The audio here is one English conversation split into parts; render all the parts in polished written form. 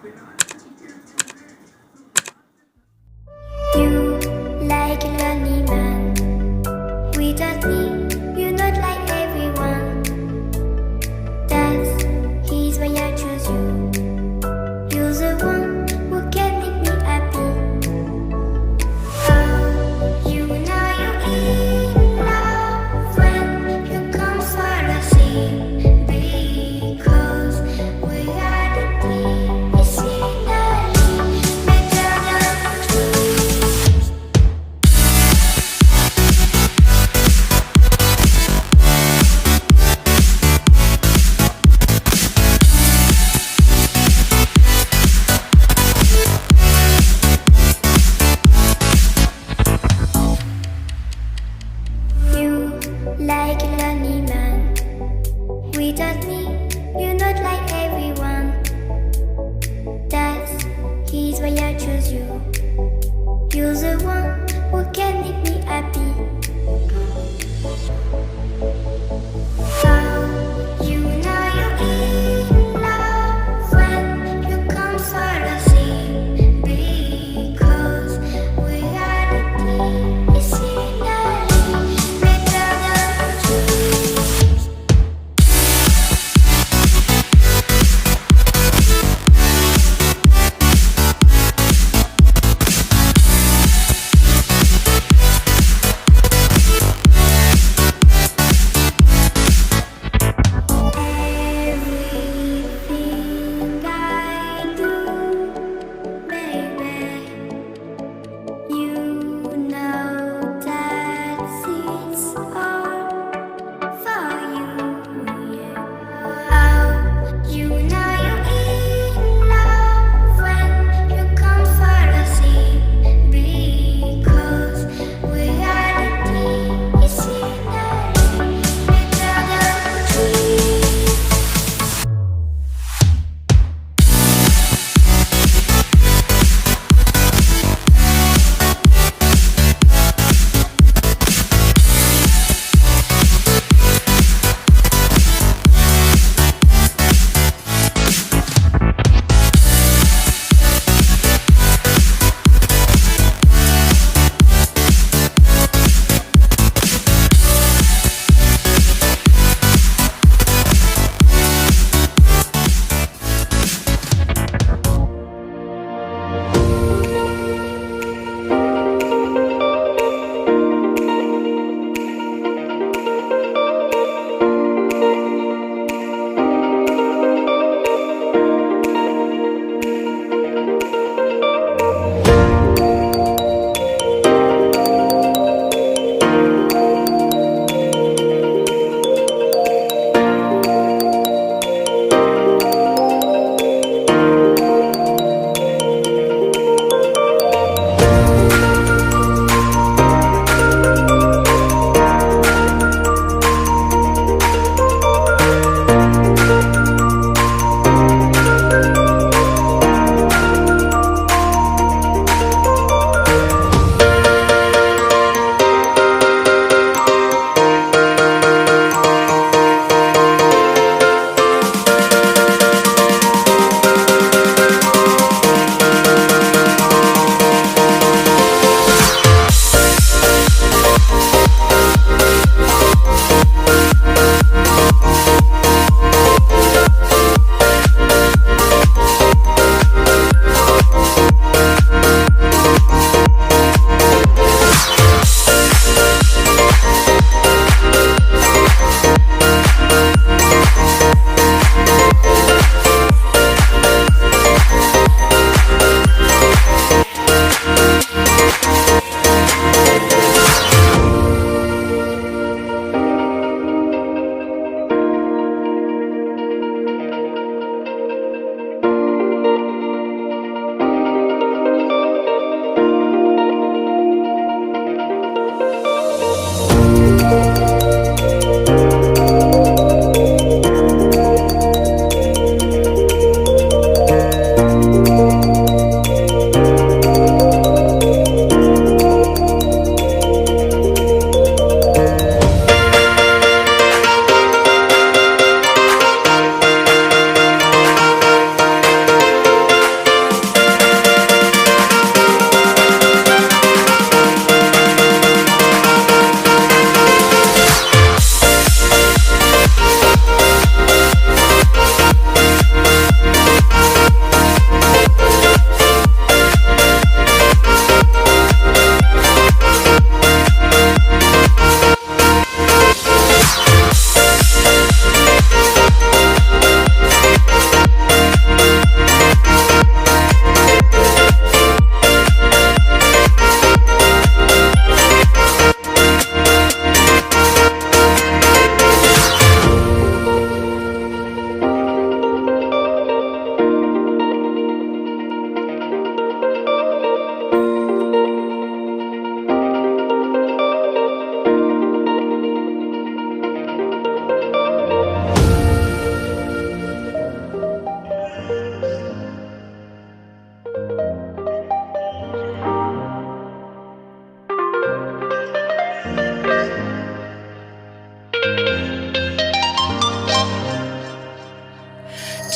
You like a lonely man without me, you're not like everyone. That's he's why I choose you. You're the one who can make me happy. Oh, you know you're in love when you come fall asleep, because we are the medicinally better than trees.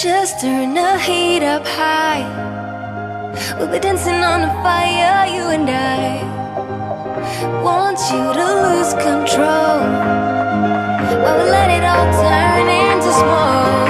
Just turn the heat up high. We'll be dancing on the fire, you and I. Want you to lose control while we let it all turn into smoke.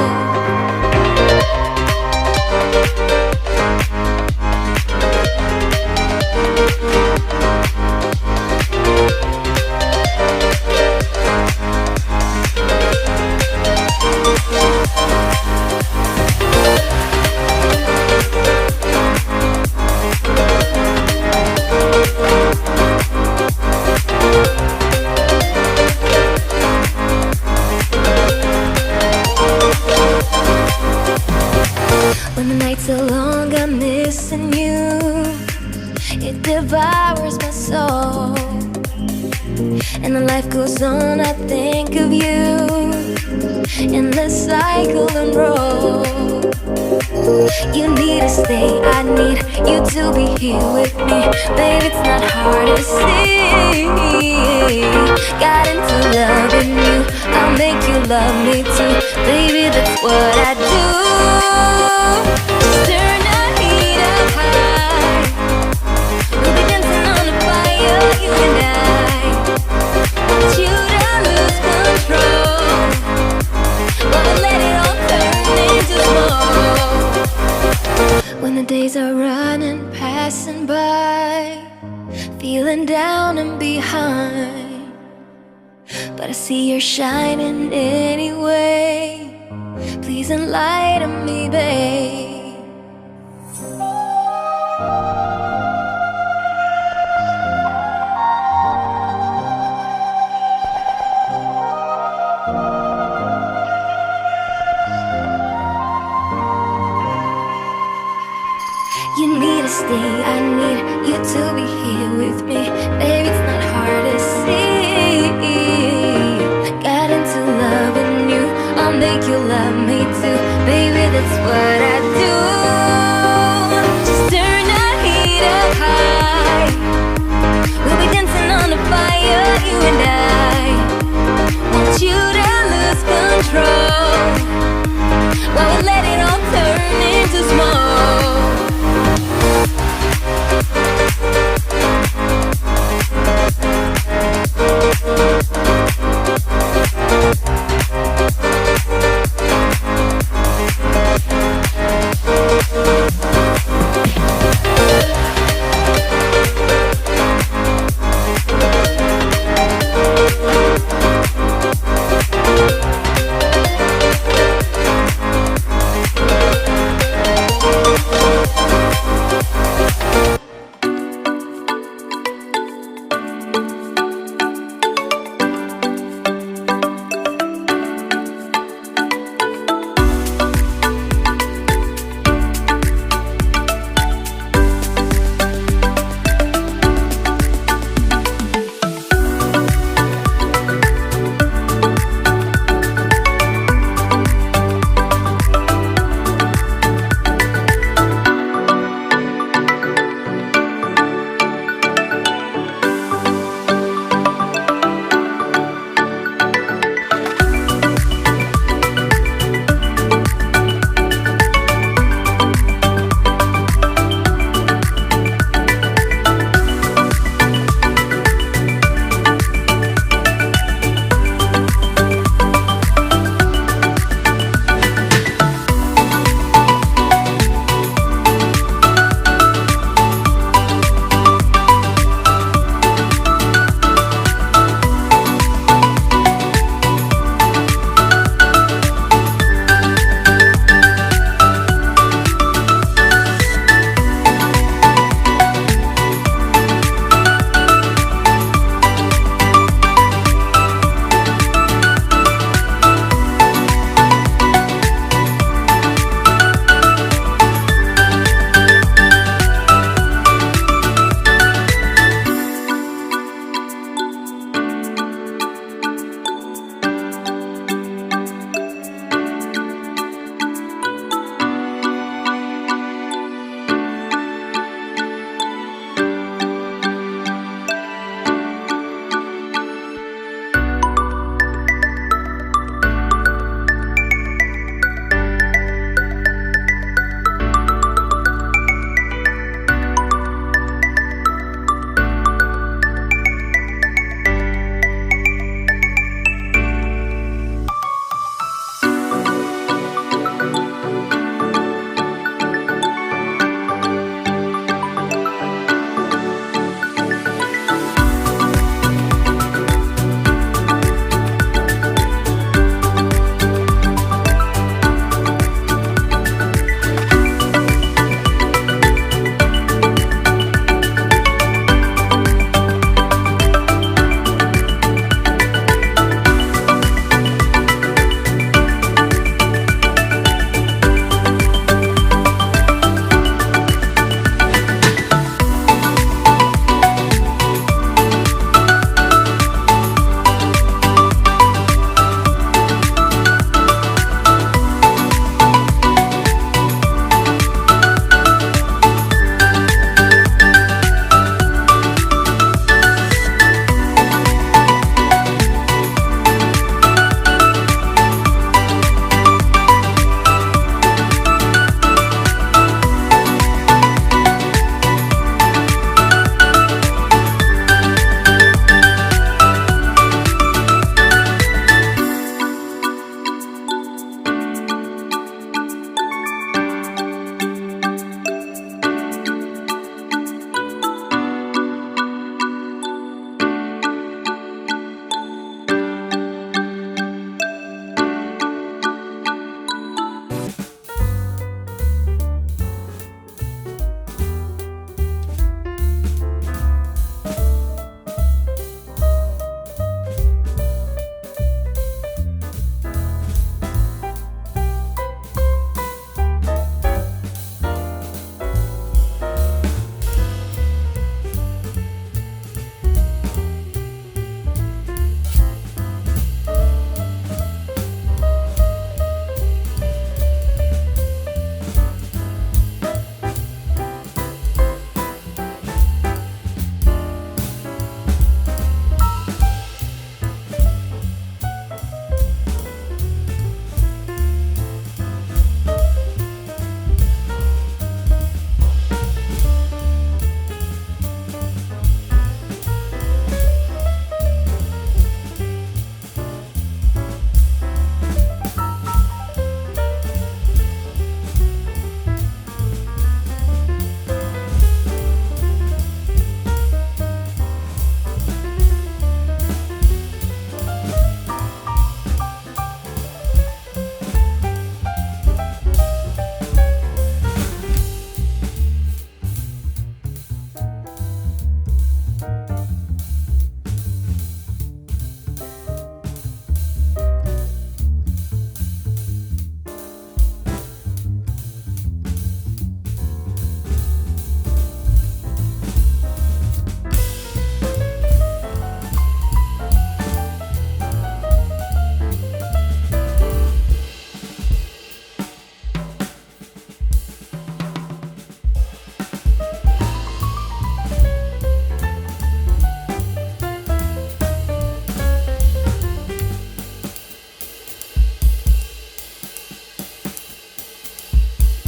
When the nights are long, I'm missing you. It devours my soul. And the life goes on, I think of you. And the cycle and roll. You need to stay, I need you to be here with me. Baby, it's not hard to see. Got into loving you, I'll make you love me too. Baby, that's what I do. Just turn the heat up high. We'll be dancing on the fire, you and I. Want you to lose control, but we'll let it all turn into smoke. When the days are running, passing by, feeling down and behind, but I see you're shining anyway. Please enlighten me, babe. You need to stay, I need you to be here with me. Baby, it's not hard to see. Got into loving you, I'll make you love me too. Baby, that's what I do. Just turn the heat up high. We'll be dancing on the fire, you and I. Want you to lose control while we let it all turn